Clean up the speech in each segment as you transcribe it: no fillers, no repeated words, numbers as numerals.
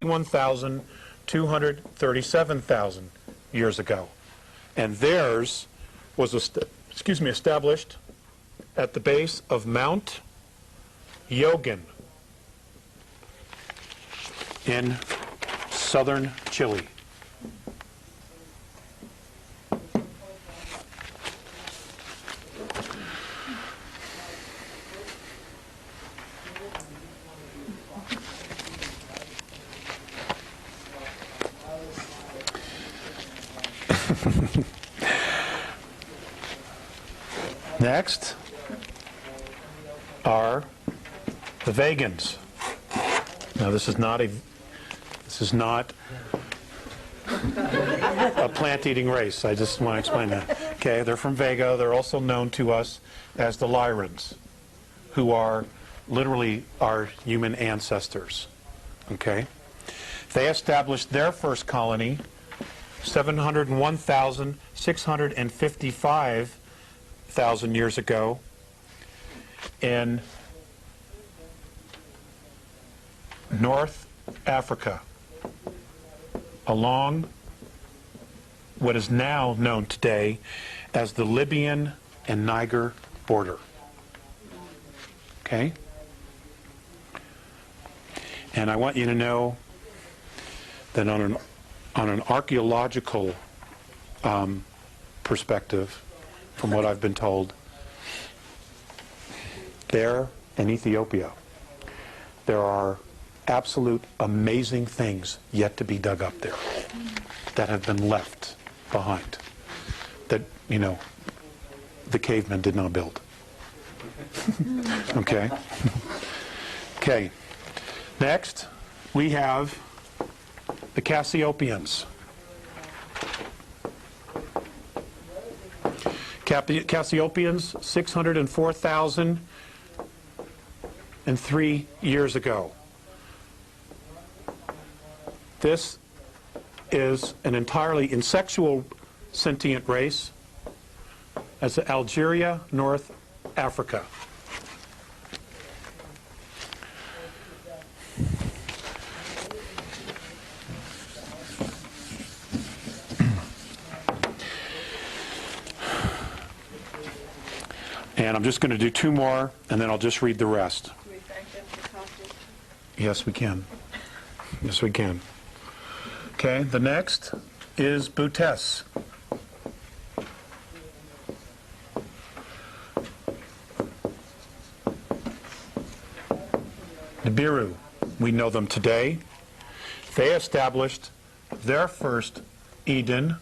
1,237,000 years ago. And theirs was established at the base of Mount Yogin in southern Chile. Next are the vegans. Now this is not a plant-eating race. I just want to explain that. Okay, they're from Vega. They're also known to us as the Lyrans, who are literally our human ancestors. Okay, they established their first colony 701,655,000 years ago in North Africa, along what is now known today as the Libyan and Niger border. Okay? And I want you to know that on an archaeological perspective, from what I've been told, there in Ethiopia, there are absolute amazing things yet to be dug up there that have been left behind, that, you know, the cavemen did not build. Okay? Okay. Next, we have the Cassiopeans. Cassiopeans, 604,003 years ago. This is an entirely insexual sentient race. That's Algeria, North Africa. And I'm just going to do two more, and then I'll just read the rest. Can we thank them for talking? Yes, we can. Yes, we can. Okay, the next is Butes. Nibiru, we know them today. They established their first Eden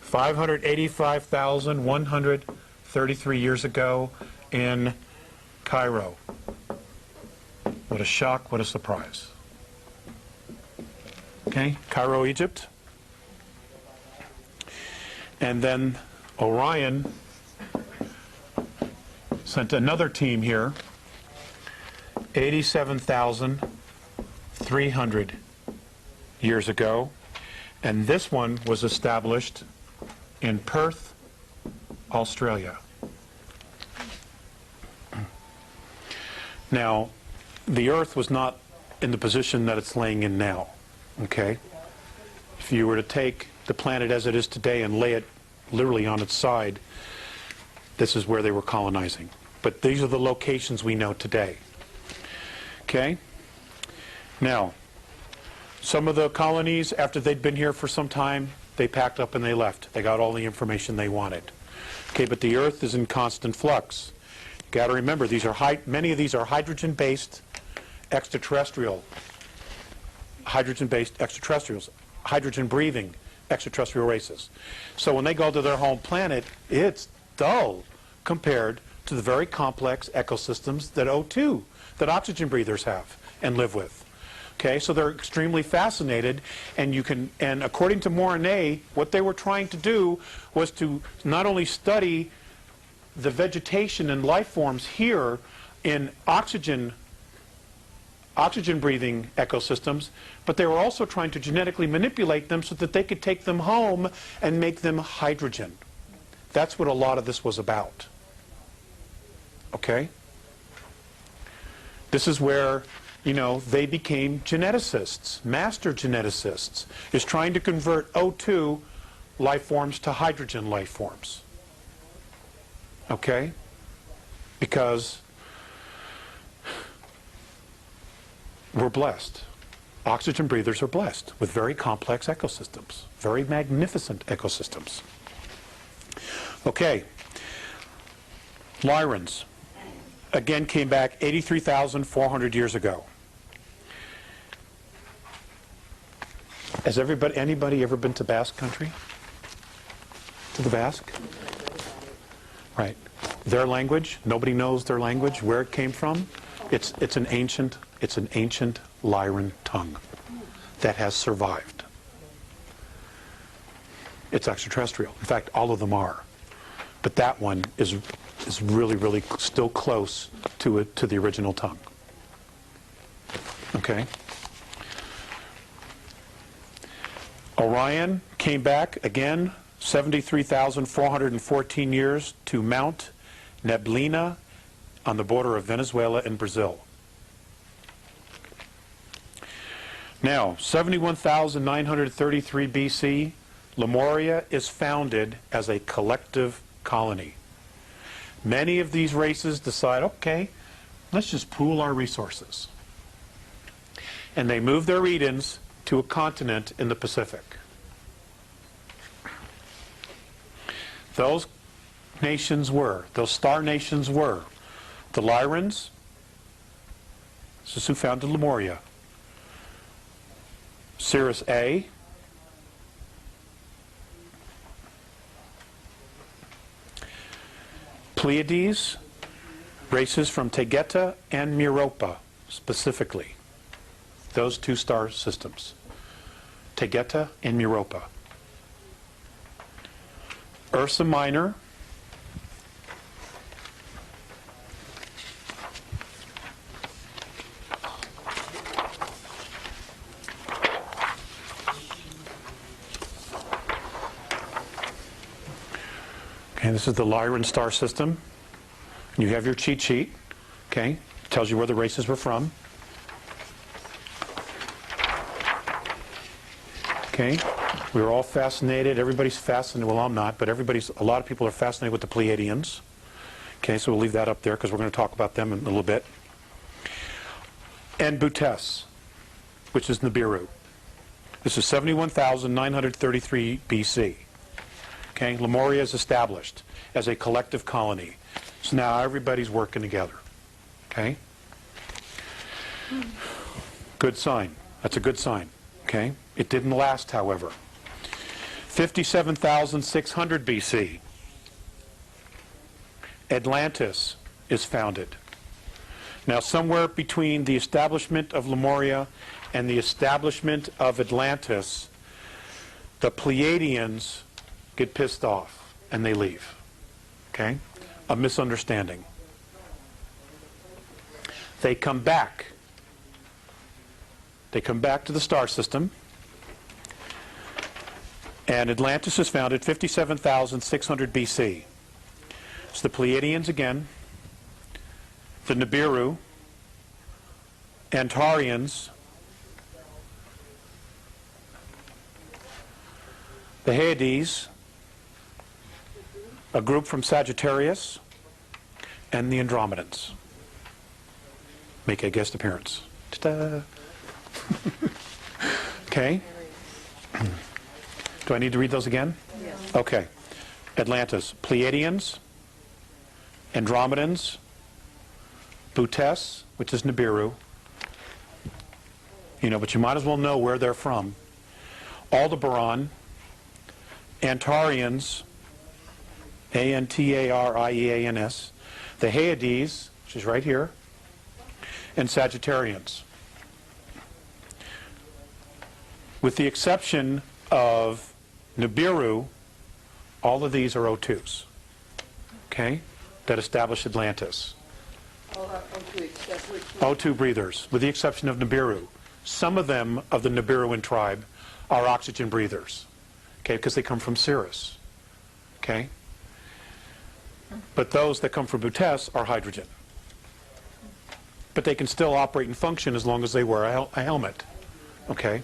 585,133 years ago in Cairo. What a shock, what a surprise. Okay, Cairo, Egypt. And then Orion sent another team here, 87,300 years ago. And this one was established in Perth, Australia. Now, the Earth was not in the position that it's laying in now. Okay? If you were to take the planet as it is today and lay it literally on its side, this is where they were colonizing. But these are the locations we know today. Okay? Now, some of the colonies, after they'd been here for some time, they packed up and they left. They got all the information they wanted. Okay, but the Earth is in constant flux. You got to remember, many of these are hydrogen-based extraterrestrials, hydrogen-breathing extraterrestrial races. So when they go to their home planet, it's dull compared to the very complex ecosystems that O2, that oxygen breathers have and live with. Okay, so they're extremely fascinated, and according to Mornay, what they were trying to do was to not only study the vegetation and life forms here in oxygen-breathing ecosystems, but they were also trying to genetically manipulate them so that they could take them home and make them hydrogen. That's what a lot of this was about. Okay? This is where you know, they became geneticists, master geneticists, is trying to convert O2 life forms to hydrogen life forms. Okay? Because we're blessed. Oxygen breathers are blessed with very complex ecosystems, very magnificent ecosystems. Okay. Lyrans, again, came back 83,400 years ago. Has anybody ever been to Basque country? To the Basque? Right. Their language, nobody knows their language, where it came from. It's an ancient Lyran tongue that has survived. It's extraterrestrial. In fact, all of them are. But that one is really, really still close to the original tongue. Okay? Orion came back again 73,414 years to Mount Neblina on the border of Venezuela and Brazil. Now, 71,933 BC, Lemuria is founded as a collective colony. Many of these races decide, okay, let's just pool our resources. And they move their Edens to a continent in the Pacific. Those star nations were the Lyrans, this is who founded Lemuria, Sirius A, Pleiades, races from Tegeta and Meropa, specifically. Those two star systems. Tegeta and Meropa. Ursa Minor, okay, this is the Lyran star system. You have your cheat sheet, okay? Tells you where the races were from. Okay, we were all fascinated. Everybody's fascinated. Well, I'm not, but a lot of people are fascinated with the Pleiadians. Okay, so we'll leave that up there because we're going to talk about them in a little bit. And Butes, which is Nibiru. This is 71,933 BC. Okay, Lemuria is established as a collective colony. So now everybody's working together. Okay? Good sign. That's a good sign. Okay? It didn't last, however. 57,600 BC, Atlantis is founded. Now, somewhere between the establishment of Lemuria and the establishment of Atlantis, the Pleiadians get pissed off and they leave. Okay? A misunderstanding. They come back. They come back to the star system. And Atlantis is founded 57,600 BC. It's the Pleiadians again, the Nibiru, Antarians, the Hyades, a group from Sagittarius, and the Andromedans make a guest appearance. Ta-da! Okay. Do I need to read those again? Yes. Okay. Atlantis, Pleiadians, Andromedans, Butes, which is Nibiru. You know, but you might as well know where they're from. Aldebaran, Antarians, Antarians, the Hyades, which is right here, and Sagittarians. With the exception of Nibiru, all of these are O2s, okay, that established Atlantis. O2 breathers, with the exception of Nibiru. Some of them of the Nibiruan tribe are oxygen breathers, okay, because they come from Sirius, okay? But those that come from Butes are hydrogen. but they can still operate and function as long as they wear a helmet. Okay?